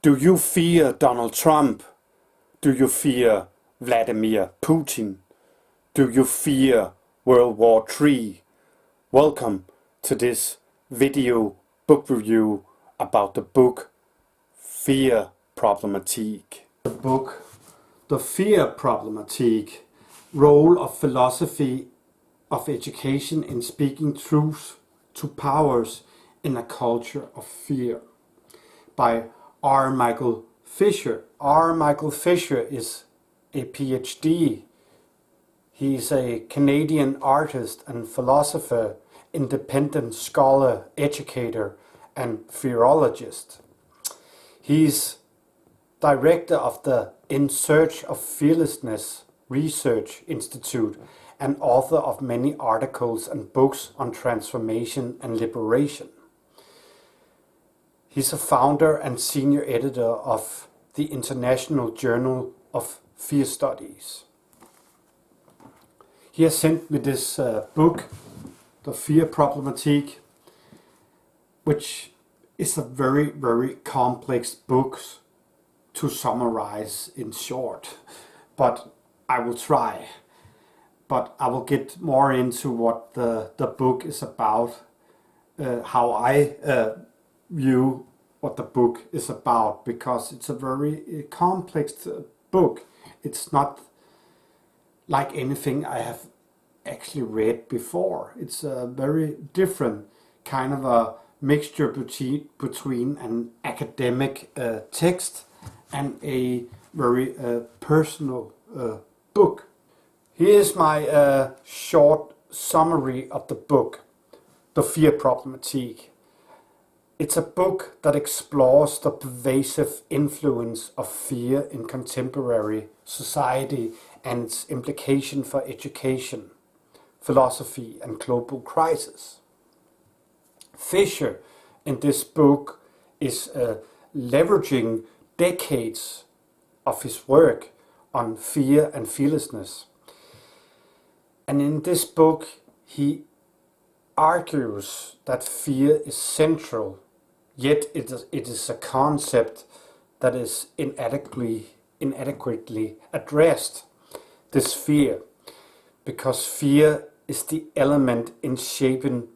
Do you fear Donald Trump? Do you fear Vladimir Putin? Do you fear World War III? Welcome to this video book review about the book Fear Problematique. The book, The Fear Problematique, Role of Philosophy of Education in Speaking Truth to Powers in a Culture of Fear, by R. Michael Fisher. R. Michael Fisher is a PhD. He is a Canadian artist and philosopher, independent scholar, educator, and fearologist. He is director of the In Search of Fearlessness Research Institute and author of many articles and books on transformation and liberation. He's a founder and senior editor of the International Journal of Fear Studies. He has sent me this book, The Fear Problematique, which is a very, very complex book to summarize in short, but I will try. But I will get more into what the book is about, how I view what the book is about, because it's a very complex book. It's not like anything I have actually read before. It's a very different kind of a mixture between an academic text and a very personal book. Here's my short summary of the book, The Fear Problematique. It's a book that explores the pervasive influence of fear in contemporary society and its implication for education, philosophy, and global crisis. Fisher, in this book, is leveraging decades of his work on fear and fearlessness. And in this book, he argues that fear is central, yet it is a concept that is inadequately addressed, this fear, because fear is the element in shaping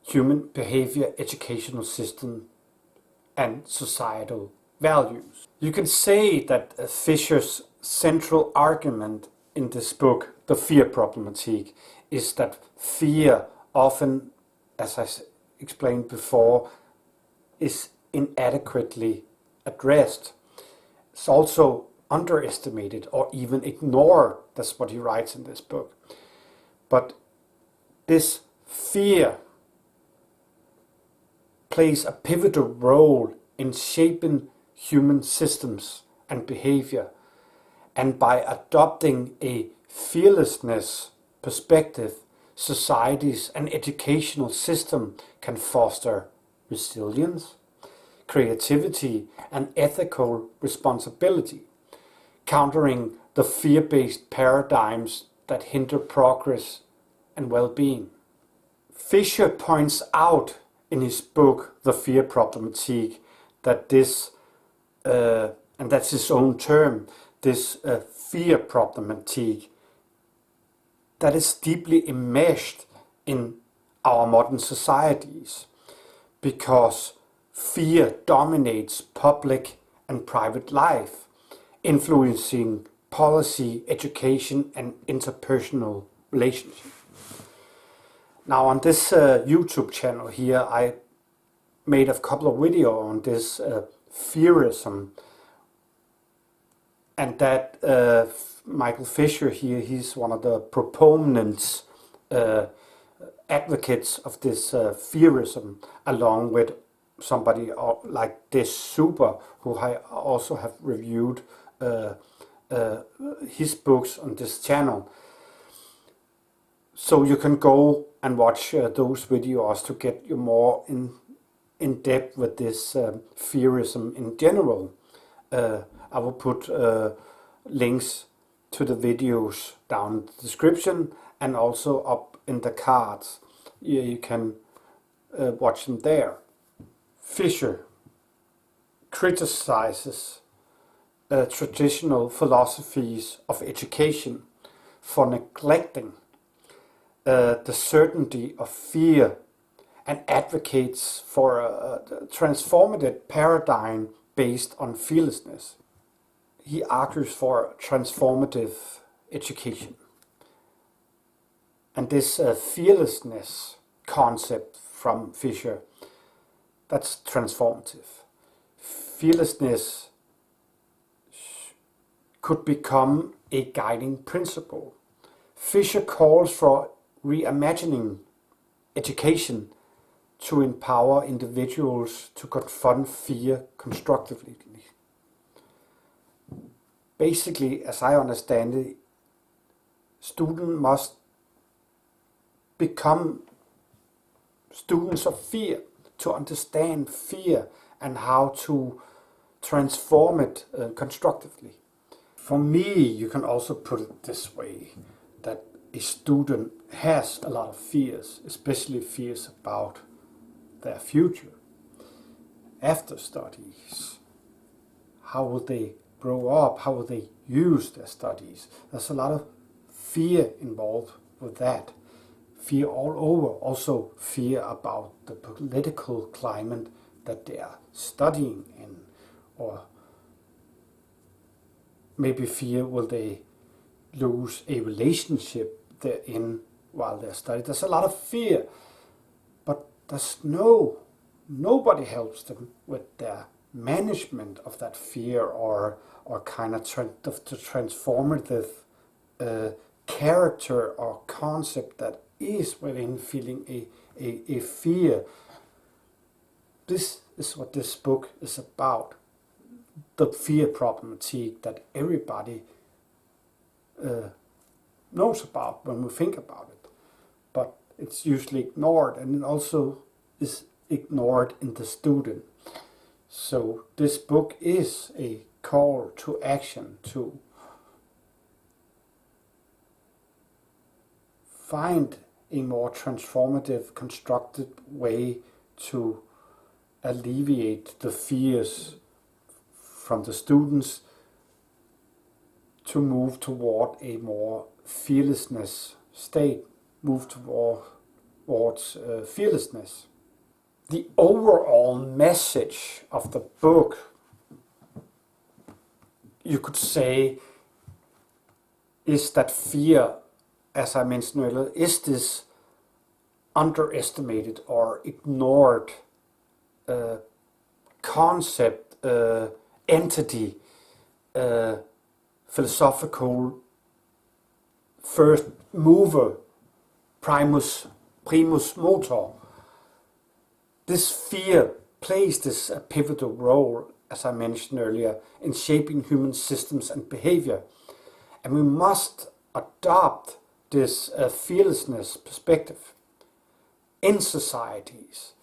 human behavior, educational system, and societal values. You can say that Fisher's central argument in this book, The Fear Problematique, is that fear often, as I explained before, is inadequately addressed. It's also underestimated or even ignored. That's what he writes in this book. But this fear plays a pivotal role in shaping human systems and behavior. And by adopting a fearlessness perspective, societies and educational system can foster resilience, creativity, and ethical responsibility, countering the fear-based paradigms that hinder progress and well-being. Fisher points out in his book, The Fear Problematique, that this, and that's his own term, this fear problematique, that is deeply enmeshed in our modern societies, because fear dominates public and private life, influencing policy, education, and interpersonal relationships. Now on this YouTube channel here, I made a couple of videos on this fearism, and that Michael Fisher here, he's one of the proponents, advocates of this fearism, along with somebody like this Super, who I also have reviewed his books on this channel. So you can go and watch those videos to get you more in depth with this fearism in general. I will put links to the videos down in the description and also up in the cards. You can watch them there. Fisher criticizes traditional philosophies of education for neglecting the certainty of fear, and advocates for a transformative paradigm based on fearlessness. He argues for transformative education. And this fearlessness concept from Fisher, that's transformative. Fearlessness could become a guiding principle. Fisher calls for reimagining education to empower individuals to confront fear constructively. Basically, as I understand it, students must become students of fear, to understand fear and how to transform it constructively. For me, you can also put it this way, that a student has a lot of fears, especially fears about their future after studies. How will they grow up? How will they use their studies? There's a lot of fear involved with that. Fear all over, also fear about the political climate that they are studying in, or maybe fear will they lose a relationship they're in while they're studying. There's a lot of fear, but nobody helps them with their management of that fear, or kind of the transformative character or concept that is within feeling a fear. This is what this book is about. The fear problematique that everybody knows about when we think about it. But it's usually ignored, and it also is ignored in the student. So this book is a call to action to find a more transformative, constructed way to alleviate the fears from the students, to move toward a more fearlessness state, move towards fearlessness. The overall message of the book, you could say, is that fear, as I mentioned earlier, is this underestimated or ignored concept, entity, philosophical first mover, primus motor. This fear plays this pivotal role, as I mentioned earlier, in shaping human systems and behavior. And we must adopt this fearlessness perspective in societies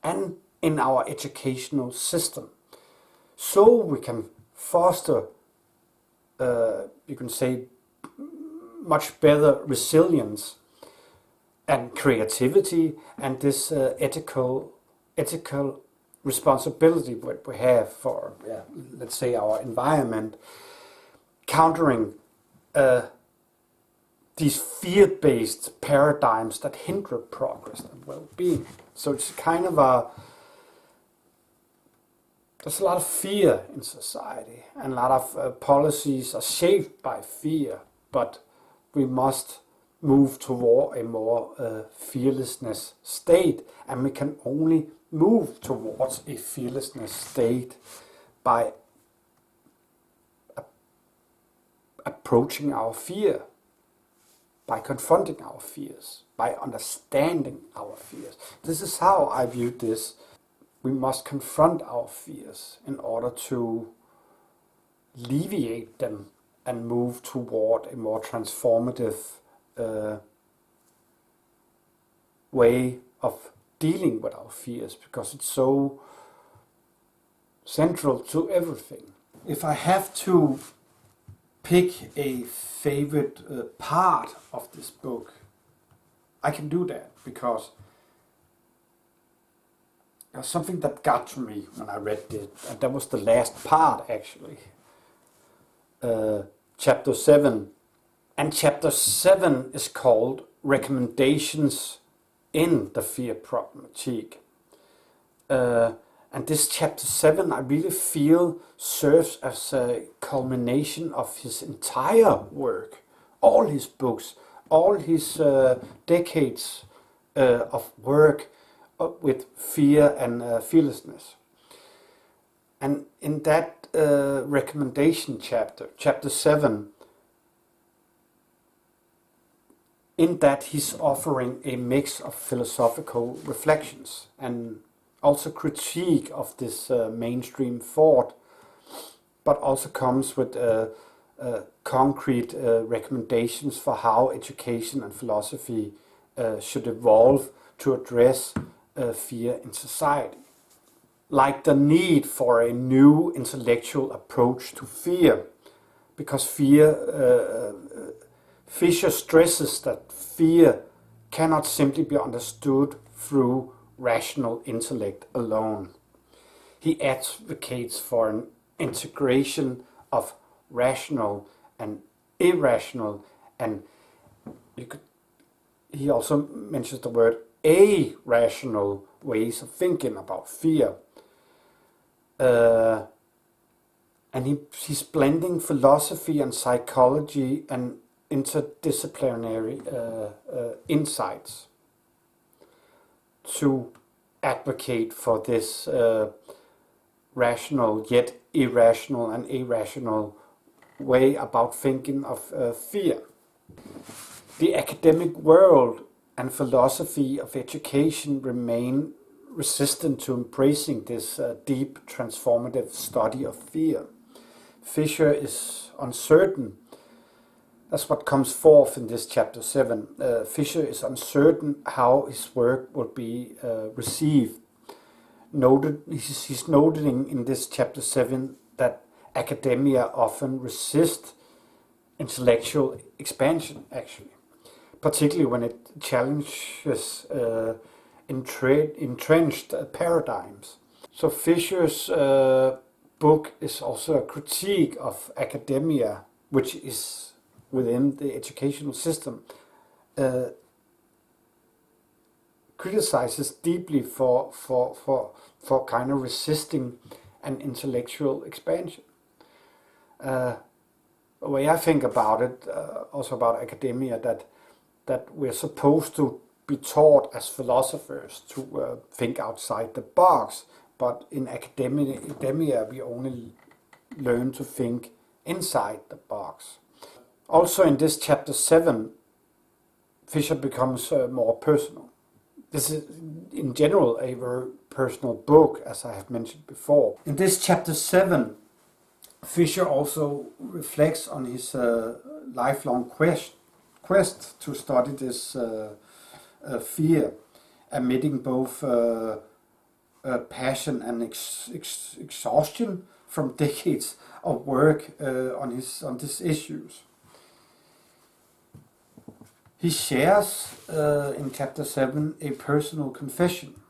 and in our educational system, so we can foster, you can say, much better resilience and creativity, and this ethical responsibility that we have for, let's say, our environment, countering these fear-based paradigms that hinder progress and well-being. So it's kind of there's a lot of fear in society, and a lot of policies are shaped by fear, but we must move toward a more fearlessness state, and we can only move towards a fearlessness state by approaching our fear, by confronting our fears, by understanding our fears. This is how I view this. We must confront our fears in order to alleviate them and move toward a more transformative way of dealing with our fears, because it's so central to everything. If I have to pick a favorite part of this book, I can do that, because something that got to me when I read it, and that was the last part actually. Chapter 7. And chapter 7 is called Recommendations in the Fear Problematique. And this chapter 7, I really feel, serves as a culmination of his entire work, all his books, all his decades of work with fear and fearlessness. And in that recommendation chapter, chapter 7, in that he's offering a mix of philosophical reflections and also critique of this mainstream thought, but also comes with concrete recommendations for how education and philosophy should evolve to address fear in society. Like the need for a new intellectual approach to fear, because Fisher stresses that fear cannot simply be understood through rational intellect alone. He advocates for an integration of rational and irrational, and he also mentions the word irrational ways of thinking about fear. And he's blending philosophy and psychology and interdisciplinary insights to advocate for this rational yet irrational and irrational way about thinking of fear. The academic world and philosophy of education remain resistant to embracing this deep transformative study of fear. Fisher is uncertain. That's what comes forth in this chapter 7. Fisher is uncertain how his work will be received. He's noting in this chapter 7 that academia often resists intellectual expansion, actually, particularly when it challenges entrenched paradigms. So Fisher's book is also a critique of academia, which is within the educational system, criticizes deeply for kind of resisting an intellectual expansion. The way I think about it, also about academia, that we're supposed to be taught as philosophers to think outside the box, but in academia we only learn to think inside the box. Also in this chapter 7, Fisher becomes more personal. This is in general a very personal book, as I have mentioned before. In this chapter 7, Fisher also reflects on his lifelong quest to study this fear, admitting both passion and exhaustion from decades of work on these issues. He shares in chapter 7 a personal confession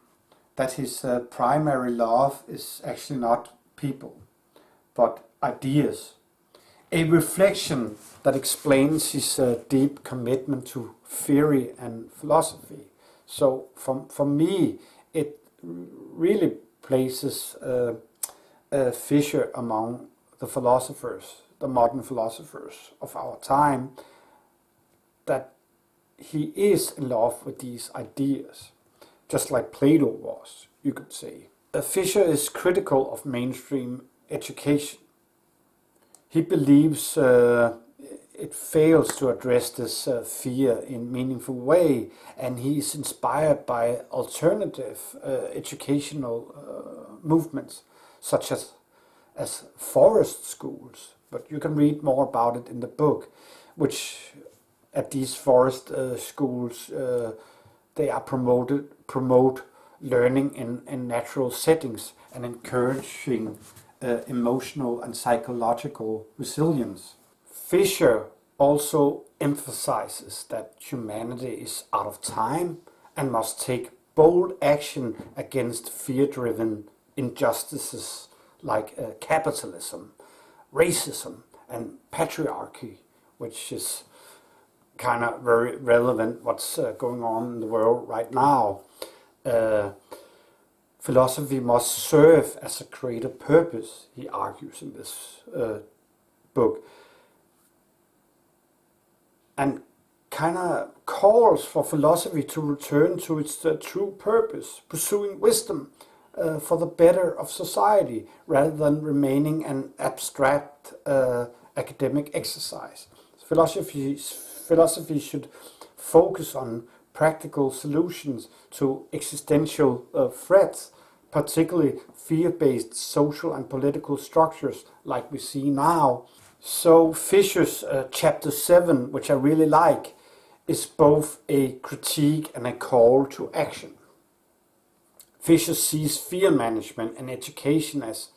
that his primary love is actually not people, but ideas. A reflection that explains his deep commitment to theory and philosophy. So for me, it really places Fisher among the philosophers, the modern philosophers of our time, that he is in love with these ideas, just like Plato was, you could say. Fisher is critical of mainstream education. He believes it fails to address this fear in meaningful way, and he is inspired by alternative educational movements, such as forest schools. But you can read more about it in the book, which at these forest schools they are promote learning in natural settings and encouraging emotional and psychological resilience. Fisher also emphasizes that humanity is out of time and must take bold action against fear-driven injustices like capitalism, racism, and patriarchy, which is kind of very relevant what's going on in the world right now. Philosophy must serve as a creative purpose, he argues in this book, and kind of calls for philosophy to return to its true purpose, pursuing wisdom for the better of society, rather than remaining an abstract academic exercise. Philosophy should focus on practical solutions to existential threats, particularly fear-based social and political structures like we see now. So Fisher's chapter 7, which I really like, is both a critique and a call to action. Fisher sees fear management and education as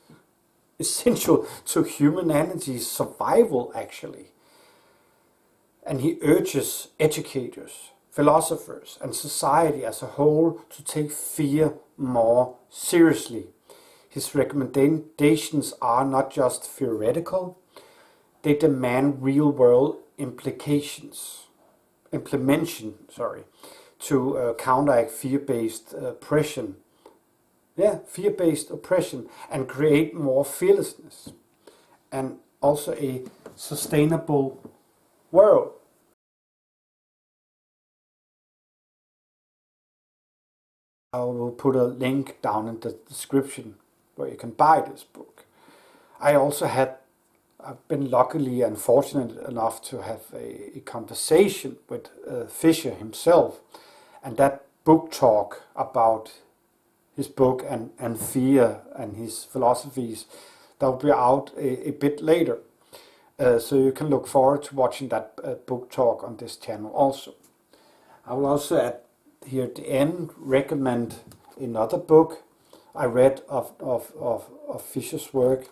essential to humanity's survival, actually. And he urges educators, philosophers, and society as a whole to take fear more seriously. His recommendations are not just theoretical, they demand real-world implementation, to counteract fear-based oppression. Fear-based oppression, and create more fearlessness, and also a sustainable world. I will put a link down in the description where you can buy this book. I've been luckily and fortunate enough to have a conversation with Fisher himself, and that book talk about his book and fear and his philosophies, that will be out a bit later. So you can look forward to watching that book talk on this channel also. I will also here at the end recommend another book I read of Fisher's work,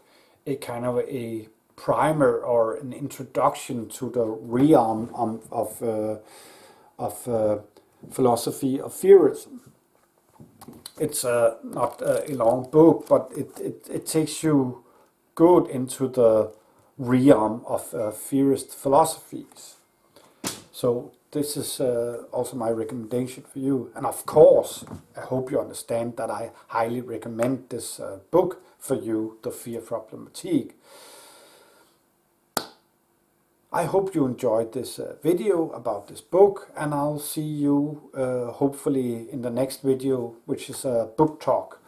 a kind of a primer or an introduction to the realm of philosophy of fearism. It's not a long book, but it takes you good into the realm of fearist philosophies. So this is also my recommendation for you. And of course, I hope you understand that I highly recommend this book for you, The Fear Problematique. I hope you enjoyed this video about this book, and I'll see you hopefully in the next video, which is a book talk.